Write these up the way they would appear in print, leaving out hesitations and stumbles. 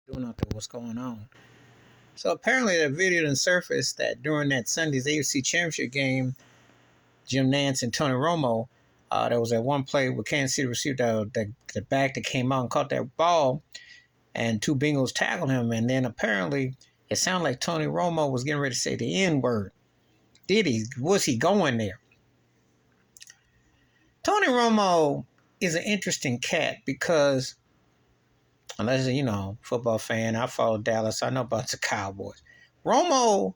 Doing out there, what's going on? So apparently, that video then surfaced that during that Sunday's AFC Championship game, Jim Nantz and Tony Romo, there was that one play where Kansas City received the back that came out and caught that ball, and two Bengals tackled him, and then apparently it sounded like Tony Romo was getting ready to say the N word. Did he? Was he going there? Tony Romo is an interesting cat because, unless football fan, I follow Dallas. I know about the Cowboys. Romo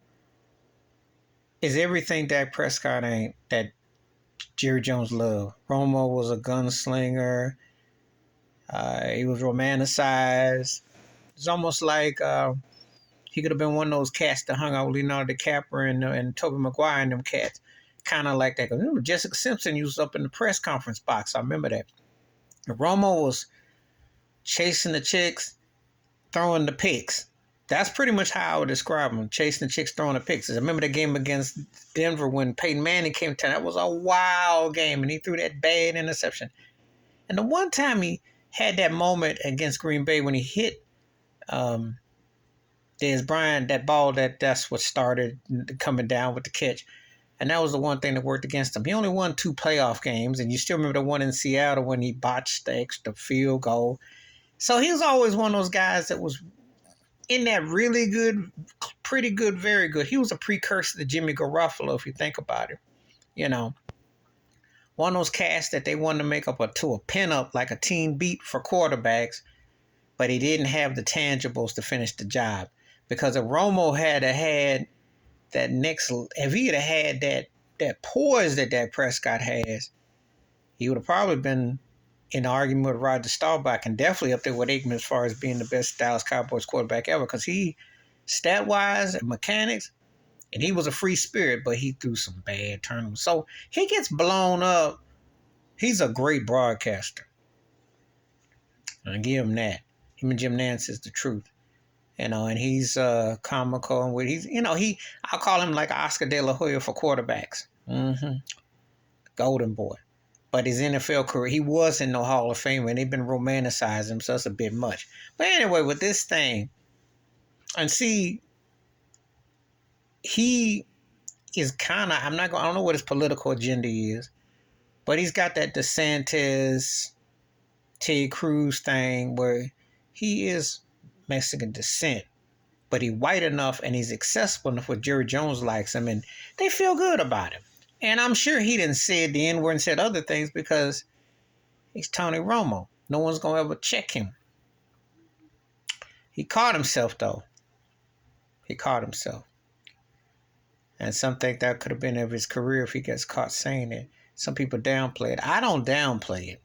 is everything Dak Prescott ain't that Jerry Jones loved. Romo was a gunslinger. He was romanticized. It's almost like he could have been one of those cats that hung out with Leonardo DiCaprio and Tobey Maguire and them cats. Kind of like that. Remember, Jessica Simpson was up in the press conference box. I remember that. And Romo was chasing the chicks, throwing the picks. That's pretty much how I would describe him, chasing the chicks, throwing the picks. I remember the game against Denver when Peyton Manning came to town. That was a wild game, and he threw that bad interception. And the one time he had that moment against Green Bay when he hit Dez Bryant, that ball, that's what started coming down with the catch. And that was the one thing that worked against him. He only won 2 playoff games, and you still remember the one in Seattle when he botched the extra field goal. So he was always one of those guys that was in that really good, pretty good, very good. He was a precursor to Jimmy Garoppolo, if you think about it. One of those casts that they wanted to make up to a pinup, like a team beat for quarterbacks, but he didn't have the tangibles to finish the job. Because if Romo had that if he had had that poise that Dak Prescott has, he would have probably been in the argument with Roger Staubach and definitely up there with Aikman as far as being the best Dallas Cowboys quarterback ever, because he, stat-wise and mechanics, and he was a free spirit, but he threw some bad turnovers. So he gets blown up. He's a great broadcaster. I give him that. Him and Jim Nantz is the truth. And he's comical and I'll call him like Oscar De La Hoya for quarterbacks. Golden boy. But his NFL career, he wasn't no Hall of Famer, and they've been romanticizing him, so that's a bit much. But anyway, with this thing, and see, he is kind of, I don't know what his political agenda is, but he's got that DeSantis, Ted Cruz thing where he is Mexican descent, but he's white enough and he's accessible enough where Jerry Jones likes him, and they feel good about him. And I'm sure he didn't say the N-word and said other things because he's Tony Romo. No one's going to ever check him. He caught himself, though. He caught himself. And some think that could have been of his career if he gets caught saying it. Some people downplay it. I don't downplay it.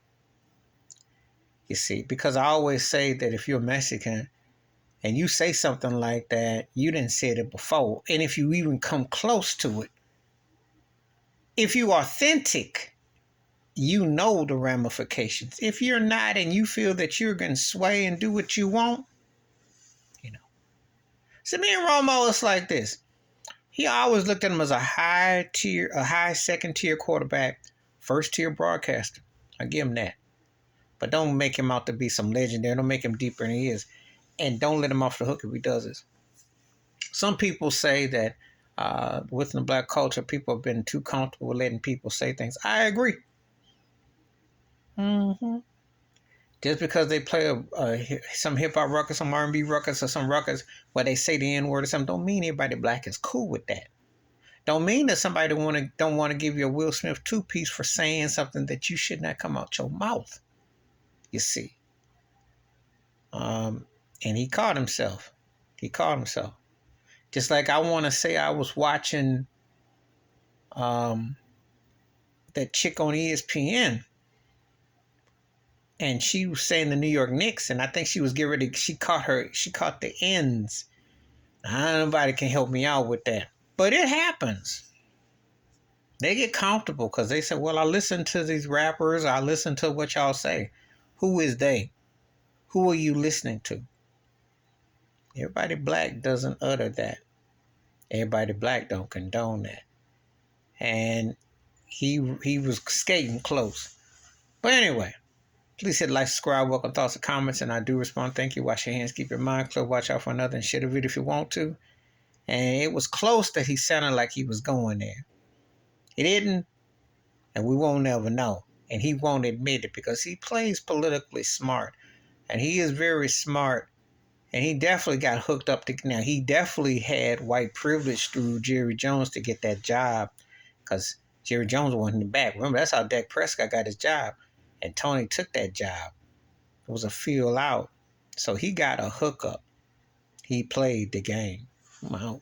You see, because I always say that if you're Mexican and you say something like that, you didn't say it before. And if you even come close to it, if you're authentic, you know the ramifications. If you're not and you feel that you're going to sway and do what you want, So me and Romo, it's like this. He always looked at him as a high second tier quarterback, first tier broadcaster. I give him that. But don't make him out to be some legendary. Don't make him deeper than he is. And don't let him off the hook if he does this. Some people say that within the black culture, people have been too comfortable with letting people say things. I agree. Just because they play some hip-hop records, some R&B records, or some records where they say the N-word or something, don't mean everybody black is cool with that. Don't mean that somebody don't want to give you a Will Smith two-piece for saying something that you should not come out your mouth. You see. And he caught himself. Just like I want to say I was watching that chick on ESPN, and she was saying the New York Knicks, and I think she was getting ready. She caught the ends. Nobody can help me out with that, but it happens. They get comfortable because they say, "Well, I listen to these rappers. I listen to what y'all say." Who is they? Who are you listening to? Everybody black doesn't utter that. Everybody black don't condone that. And he was skating close. But anyway, Please hit like, subscribe, welcome thoughts and comments, and I do respond. Thank you. Wash your hands, keep your mind clear, watch out for another, and share the video if you want to. And it was close that he sounded like he was going there. He didn't, and we won't ever know. And he won't admit it because he plays politically smart. And he is very smart. And he definitely got hooked up to, now he definitely had white privilege through Jerry Jones to get that job, because Jerry Jones wasn't in the back. Remember, that's how Dak Prescott got his job. And Tony took that job. It was a feel out. So he got a hookup. He played the game. I'm out.